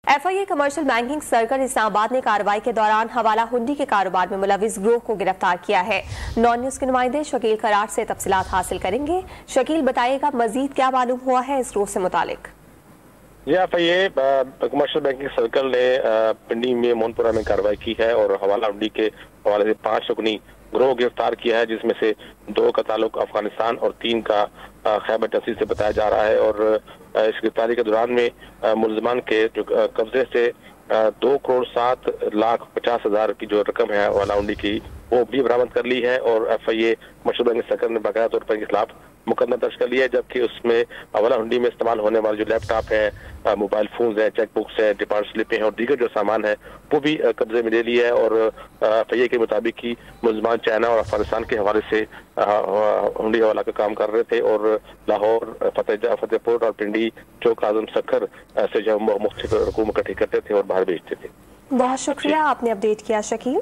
FIA commercial banking circle Islamabad ने कार्रवाई के दौरान हवाला हुंडी के कारोबार में मुलविस गिरोह को गिरफ्तार किया है। नॉन न्यूज के नुमाइंदे शकील करार से तफसीलात हासिल करेंगे। शकील, बताइएगा मजीद क्या मालूम हुआ है इस गिरोह से मुतालिक। FIA कमर्शियल बैंकिंग सर्कल ने पिंडी में मोहनपुरा में कार्रवाई की है और हवाला हुंडी के हवाले से 5 रुकनी गिरोह गिरफ्तार किया है, जिसमें से 2 का ताल्लुक अफगानिस्तान और 3 का खैबर तहसील से बताया जा रहा है। और इस गिरफ्तारी के दौरान में मुलजमान के जो कब्जे से 2,07,50,000 की जो रकम है हवाला हुंडी की, वो भी बरामद कर ली है। और FIA कमर्शियल बैंकिंग सर्कल ने बाकायदा तौर पर इनके खिलाफ मुकदमा दर्ज कर लिया है, जबकि उसमें हवाला हुंडी में इस्तेमाल होने वाले जो लैपटॉप है, मोबाइल फोन है, चेक बुक्स है, डिपॉजिट स्लिपें हैं और दीगर जो सामान है वो भी कब्जे में ले लिया है। और FIA के मुताबिक ही मुलजमान चाइना और अफगानिस्तान के हवाले से हुंडी हवाला का काम कर रहे थे और लाहौर, फतेहपुर और पिंडी, चौक आजम सखर से जो मुख्तलिफ रकूम इकट्ठी करते थे और बाहर भेजते थे। बहुत शुक्रिया, आपने अपडेट किया शकील।